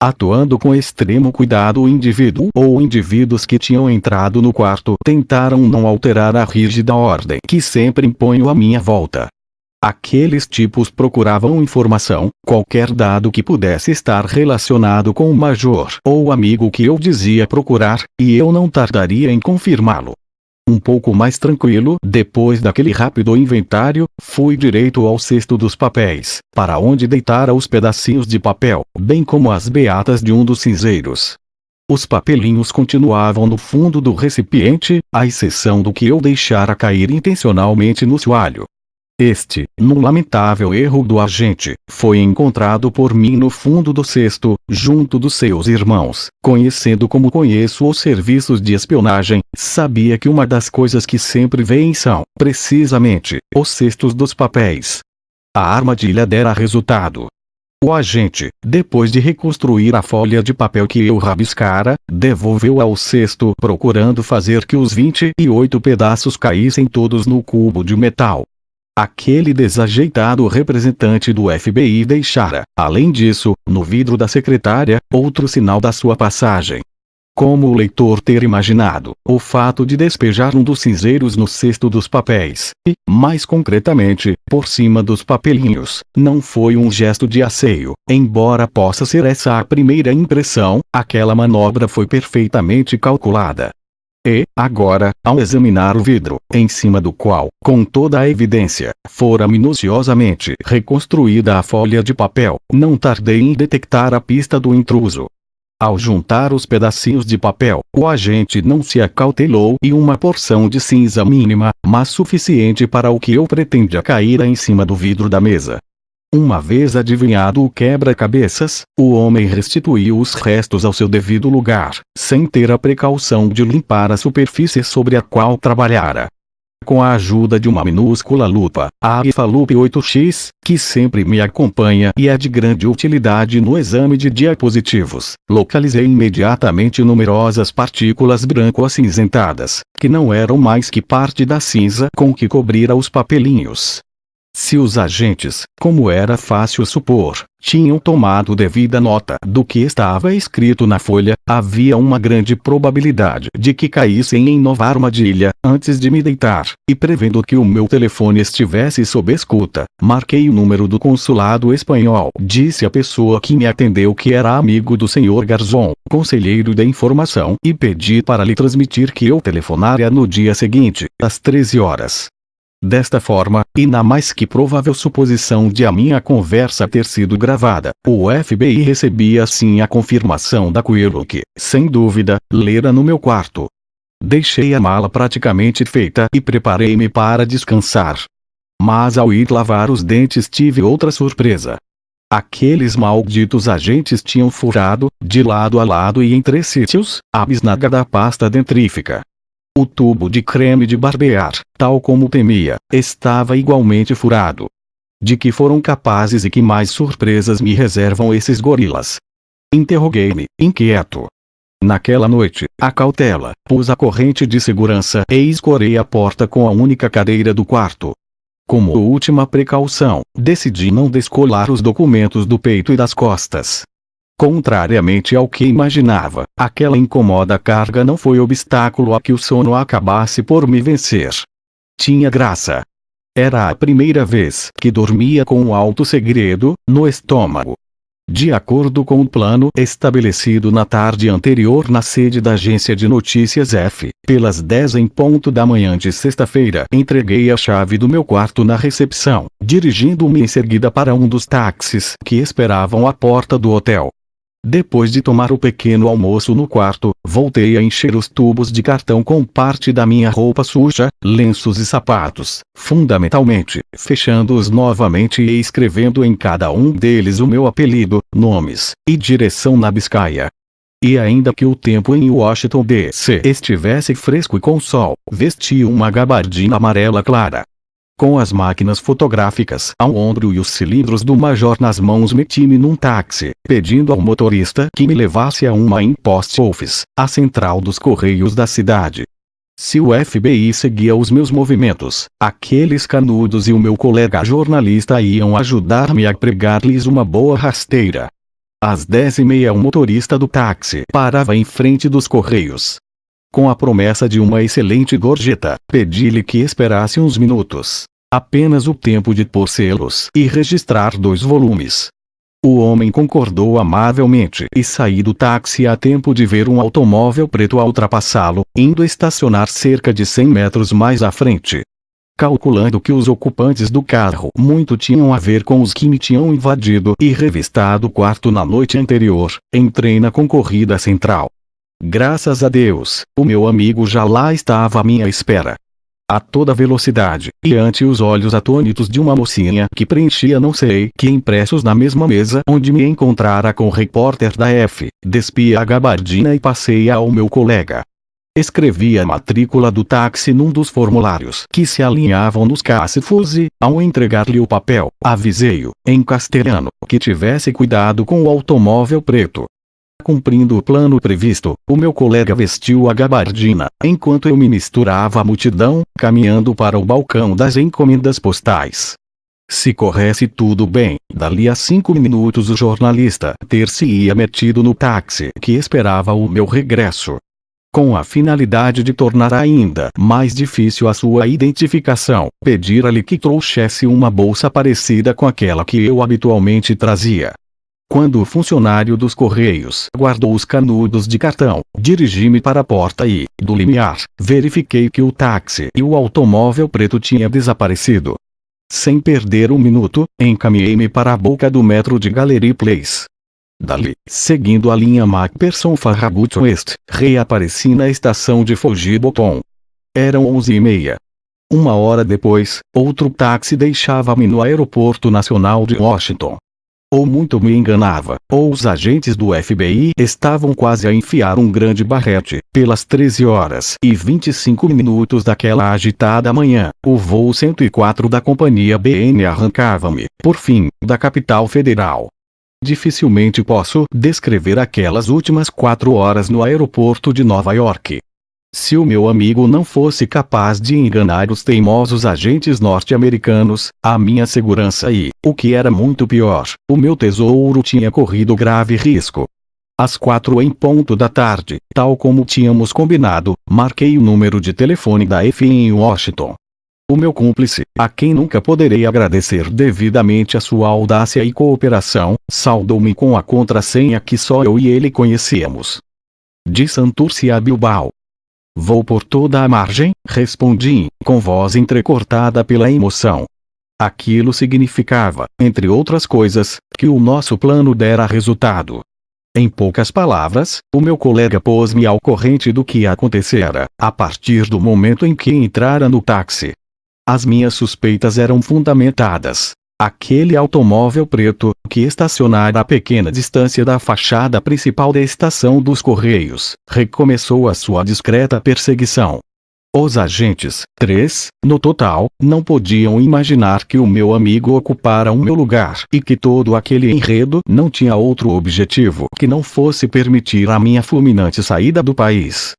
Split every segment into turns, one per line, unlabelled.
Atuando com extremo cuidado, o indivíduo ou indivíduos que tinham entrado no quarto tentaram não alterar a rígida ordem que sempre imponho à minha volta. Aqueles tipos procuravam informação, qualquer dado que pudesse estar relacionado com o major ou amigo que eu dizia procurar, e eu não tardaria em confirmá-lo. Um pouco mais tranquilo, depois daquele rápido inventário, fui direito ao cesto dos papéis, para onde deitara os pedacinhos de papel, bem como as beatas de um dos cinzeiros. Os papelinhos continuavam no fundo do recipiente, à exceção do que eu deixara cair intencionalmente no soalho. Este, num lamentável erro do agente, foi encontrado por mim no fundo do cesto, junto dos seus irmãos. Conhecendo como conheço os serviços de espionagem, sabia que uma das coisas que sempre veem são, precisamente, os cestos dos papéis. A armadilha dera resultado. O agente, depois de reconstruir a folha de papel que eu rabiscara, devolveu ao cesto procurando fazer que os 28 pedaços caíssem todos no cubo de metal. Aquele desajeitado representante do FBI deixara, além disso, no vidro da secretária, outro sinal da sua passagem. Como o leitor ter imaginado, o fato de despejar um dos cinzeiros no cesto dos papéis, e, mais concretamente, por cima dos papelinhos, não foi um gesto de asseio. Embora possa ser essa a primeira impressão, aquela manobra foi perfeitamente calculada. E, agora, ao examinar o vidro, em cima do qual, com toda a evidência, fora minuciosamente reconstruída a folha de papel, não tardei em detectar a pista do intruso. Ao juntar os pedacinhos de papel, o agente não se acautelou e uma porção de cinza mínima, mas suficiente para o que eu pretendia caíra em cima do vidro da mesa. Uma vez adivinhado o quebra-cabeças, o homem restituiu os restos ao seu devido lugar, sem ter a precaução de limpar a superfície sobre a qual trabalhara. Com a ajuda de uma minúscula lupa, a Agfalup 8X, que sempre me acompanha e é de grande utilidade no exame de diapositivos, localizei imediatamente numerosas partículas branco-acinzentadas, que não eram mais que parte da cinza com que cobrira os papelinhos. Se os agentes, como era fácil supor, tinham tomado devida nota do que estava escrito na folha, havia uma grande probabilidade de que caíssem em nova armadilha, antes de me deitar, e prevendo que o meu telefone estivesse sob escuta, marquei o número do consulado espanhol. Disse à pessoa que me atendeu que era amigo do Sr. Garzón, conselheiro da informação, e pedi para lhe transmitir que eu telefonaria no dia seguinte, às 13 horas. Desta forma, e na mais que provável suposição de a minha conversa ter sido gravada, o FBI recebia assim a confirmação daquilo que, sem dúvida, lera no meu quarto. Deixei a mala praticamente feita e preparei-me para descansar. Mas ao ir lavar os dentes tive outra surpresa. Aqueles malditos agentes tinham furado, de lado a lado e em 3 sítios, a bisnaga da pasta dentrífica. O tubo de creme de barbear, tal como temia, estava igualmente furado. De que foram capazes e que mais surpresas me reservam esses gorilas? Interroguei-me, inquieto. Naquela noite, a cautela, pus a corrente de segurança e escorei a porta com a única cadeira do quarto. Como última precaução, decidi não descolar os documentos do peito e das costas. Contrariamente ao que imaginava, aquela incômoda carga não foi obstáculo a que o sono acabasse por me vencer. Tinha graça. Era a primeira vez que dormia com um alto segredo no estômago. De acordo com o plano estabelecido na tarde anterior na sede da agência de notícias F, pelas 10 em ponto da manhã de sexta-feira, entreguei a chave do meu quarto na recepção, dirigindo-me em seguida para um dos táxis que esperavam à porta do hotel. Depois de tomar o pequeno almoço no quarto, voltei a encher os tubos de cartão com parte da minha roupa suja, lenços e sapatos, fundamentalmente, fechando-os novamente e escrevendo em cada um deles o meu apelido, nomes, e direção na Biscaia. E ainda que o tempo em Washington D.C. estivesse fresco e com sol, vesti uma gabardina amarela clara. Com as máquinas fotográficas ao ombro e os cilindros do major nas mãos, meti-me num táxi, pedindo ao motorista que me levasse a uma post office, a central dos correios da cidade. Se o FBI seguia os meus movimentos, aqueles canudos e o meu colega jornalista iam ajudar-me a pregar-lhes uma boa rasteira. Às 10h30 o motorista do táxi parava em frente dos Correios. Com a promessa de uma excelente gorjeta, pedi-lhe que esperasse uns minutos. Apenas o tempo de pôr selos e registrar 2 volumes. O homem concordou amavelmente e saí do táxi a tempo de ver um automóvel preto a ultrapassá-lo, indo estacionar cerca de 100 metros mais à frente. Calculando que os ocupantes do carro muito tinham a ver com os que me tinham invadido e revistado o quarto na noite anterior, entrei na concorrida central. Graças a Deus, o meu amigo já lá estava à minha espera. A toda velocidade, e ante os olhos atônitos de uma mocinha que preenchia não sei que impressos na mesma mesa onde me encontrara com o repórter da F, despi a gabardina e passei-a ao meu colega. Escrevi a matrícula do táxi num dos formulários que se alinhavam nos cacifos e, ao entregar-lhe o papel, avisei-o, em castelhano, que tivesse cuidado com o automóvel preto. Cumprindo o plano previsto, o meu colega vestiu a gabardina, enquanto eu me misturava à multidão, caminhando para o balcão das encomendas postais. Se corresse tudo bem, dali a 5 minutos o jornalista ter-se-ia metido no táxi que esperava o meu regresso. Com a finalidade de tornar ainda mais difícil a sua identificação, pedira-lhe que trouxesse uma bolsa parecida com aquela que eu habitualmente trazia. Quando o funcionário dos Correios guardou os canudos de cartão, dirigi-me para a porta e, do limiar, verifiquei que o táxi e o automóvel preto tinham desaparecido. Sem perder um minuto, encaminhei-me para a boca do metro de Gallery Place. Dali, seguindo a linha Macpherson Farragut West, reapareci na estação de Fogibottom. Eram 11h30. 1 hora depois, outro táxi deixava-me no Aeroporto Nacional de Washington. Ou muito me enganava, ou os agentes do FBI estavam quase a enfiar um grande barrete. Pelas 13h25 daquela agitada manhã, o voo 104 da companhia BN arrancava-me, por fim, da capital federal. Dificilmente posso descrever aquelas últimas 4 horas no aeroporto de Nova York. Se o meu amigo não fosse capaz de enganar os teimosos agentes norte-americanos, a minha segurança e, o que era muito pior, o meu tesouro tinha corrido grave risco. Às 4h, tal como tínhamos combinado, marquei o número de telefone da F em Washington. O meu cúmplice, a quem nunca poderei agradecer devidamente a sua audácia e cooperação, saudou-me com a contrassenha que só eu e ele conhecíamos. De Santurce a Bilbao. Vou por toda a margem, respondi, com voz entrecortada pela emoção. Aquilo significava, entre outras coisas, que o nosso plano dera resultado. Em poucas palavras, o meu colega pôs-me ao corrente do que acontecera, a partir do momento em que entrara no táxi. As minhas suspeitas eram fundamentadas. Aquele automóvel preto, que estacionara a pequena distância da fachada principal da estação dos Correios, recomeçou a sua discreta perseguição. Os agentes, 3, no total, não podiam imaginar que o meu amigo ocupara o meu lugar e que todo aquele enredo não tinha outro objetivo que não fosse permitir a minha fulminante saída do país.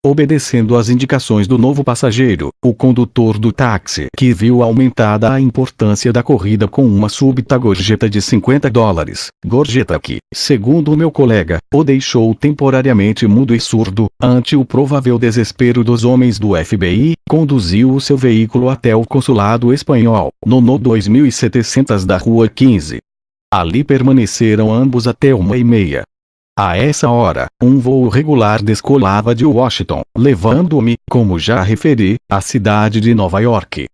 Obedecendo às indicações do novo passageiro, o condutor do táxi, que viu aumentada a importância da corrida com uma súbita gorjeta de $50, gorjeta que, segundo o meu colega, o deixou temporariamente mudo e surdo, ante o provável desespero dos homens do FBI, conduziu o seu veículo até o consulado espanhol, no 2700 da Rua 15. Ali permaneceram ambos até 1h30. A essa hora, um voo regular descolava de Washington, levando-me, como já referi, à cidade de Nova York.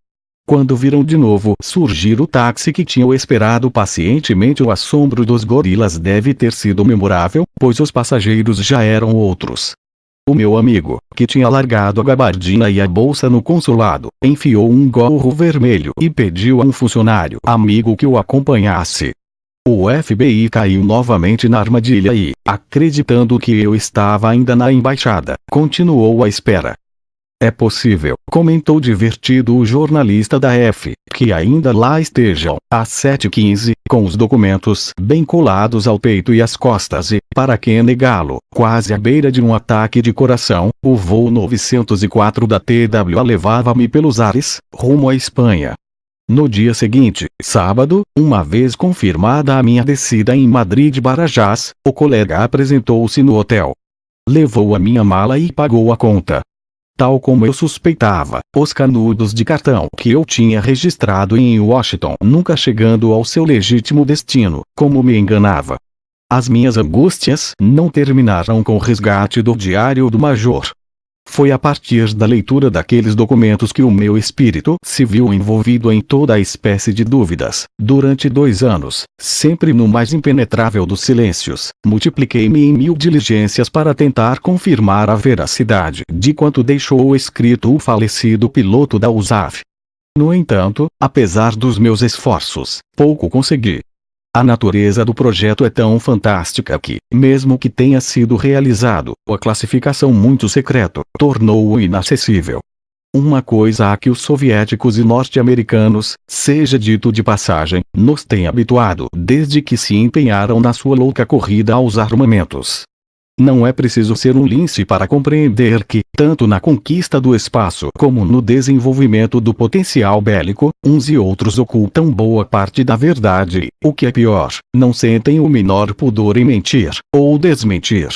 Quando viram de novo surgir o táxi que tinham esperado pacientemente, o assombro dos gorilas deve ter sido memorável, pois os passageiros já eram outros. O meu amigo, que tinha largado a gabardina e a bolsa no consulado, enfiou um gorro vermelho e pediu a um funcionário amigo que o acompanhasse. O FBI caiu novamente na armadilha e, acreditando que eu estava ainda na embaixada, continuou à espera. É possível, comentou divertido o jornalista da F, que ainda lá estejam, às 7h15, com os documentos bem colados ao peito e às costas e, para que negá-lo, quase à beira de um ataque de coração, o voo 904 da TWA levava-me pelos ares, rumo à Espanha. No dia seguinte, sábado, uma vez confirmada a minha descida em Madrid-Barajas, o colega apresentou-se no hotel. Levou a minha mala e pagou a conta. Tal como eu suspeitava, os canudos de cartão que eu tinha registrado em Washington nunca chegando ao seu legítimo destino, como me enganava. As minhas angústias não terminaram com o resgate do diário do Major. Foi a partir da leitura daqueles documentos que o meu espírito se viu envolvido em toda a espécie de dúvidas. Durante 2 anos, sempre no mais impenetrável dos silêncios, multipliquei-me em 1000 diligências para tentar confirmar a veracidade de quanto deixou escrito o falecido piloto da USAF. No entanto, apesar dos meus esforços, pouco consegui. A natureza do projeto é tão fantástica que, mesmo que tenha sido realizado, a classificação muito secreto tornou-o inacessível. Uma coisa a que os soviéticos e norte-americanos, seja dito de passagem, nos têm habituado desde que se empenharam na sua louca corrida aos armamentos. Não é preciso ser um lince para compreender que, tanto na conquista do espaço como no desenvolvimento do potencial bélico, uns e outros ocultam boa parte da verdade e, o que é pior, não sentem o menor pudor em mentir, ou desmentir.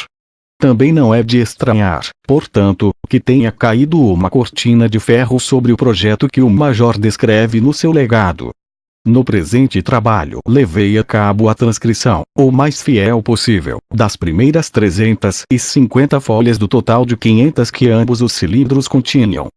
Também não é de estranhar, portanto, que tenha caído uma cortina de ferro sobre o projeto que o Major descreve no seu legado. No presente trabalho, levei a cabo a transcrição, o mais fiel possível, das primeiras 350 folhas do total de 500 que ambos os cilindros continham.